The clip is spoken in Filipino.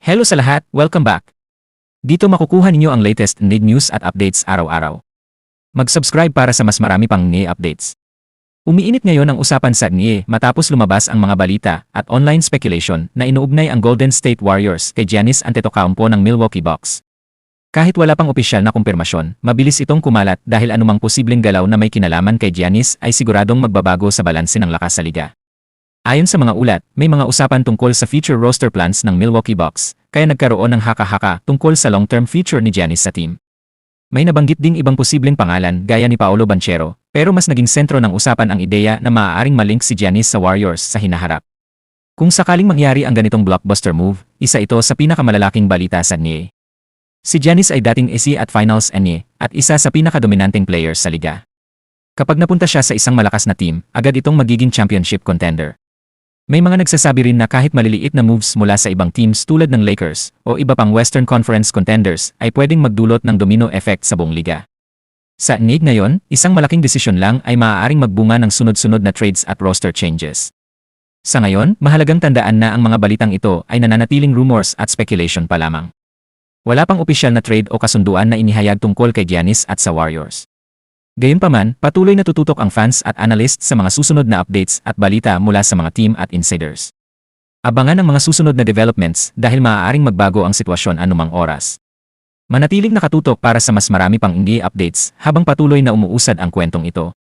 Hello sa lahat, welcome back. Dito makukuha ninyo ang latest news at updates araw-araw. Mag-subscribe para sa mas marami pang NBA updates. Umiinit ngayon ang usapan sa NBA matapos lumabas ang mga balita at online speculation na inuugnay ang Golden State Warriors kay Giannis Antetokounmpo ng Milwaukee Bucks. Kahit wala pang opisyal na kumpirmasyon, mabilis itong kumalat dahil anumang posibleng galaw na may kinalaman kay Giannis ay siguradong magbabago sa balanse ng lakas sa liga. Ayon sa mga ulat, may mga usapan tungkol sa future roster plans ng Milwaukee Bucks, kaya nagkaroon ng haka-haka tungkol sa long-term future ni Giannis sa team. May nabanggit ding ibang posibleng pangalan gaya ni Paolo Banchero, pero mas naging sentro ng usapan ang ideya na maaaring malink si Giannis sa Warriors sa hinaharap. Kung sakaling mangyari ang ganitong blockbuster move, isa ito sa pinakamalalaking balita sa NBA. Si Giannis ay dating AC at Finals NBA at isa sa pinakadominanteng players sa liga. Kapag napunta siya sa isang malakas na team, agad itong magiging championship contender. May mga nagsasabi rin na kahit maliliit na moves mula sa ibang teams tulad ng Lakers o iba pang Western Conference contenders ay pwedeng magdulot ng domino effect sa buong liga. Sa NBA ngayon, isang malaking desisyon lang ay maaaring magbunga ng sunod-sunod na trades at roster changes. Sa ngayon, mahalagang tandaan na ang mga balitang ito ay nananatiling rumors at speculation pa lamang. Wala pang opisyal na trade o kasunduan na inihayag tungkol kay Giannis at sa Warriors. Gayunpaman, patuloy na tututok ang fans at analysts sa mga susunod na updates at balita mula sa mga team at insiders. Abangan ang mga susunod na developments dahil maaaring magbago ang sitwasyon anumang oras. Manatiling nakatutok para sa mas marami pang NBA updates habang patuloy na umuusad ang kwentong ito.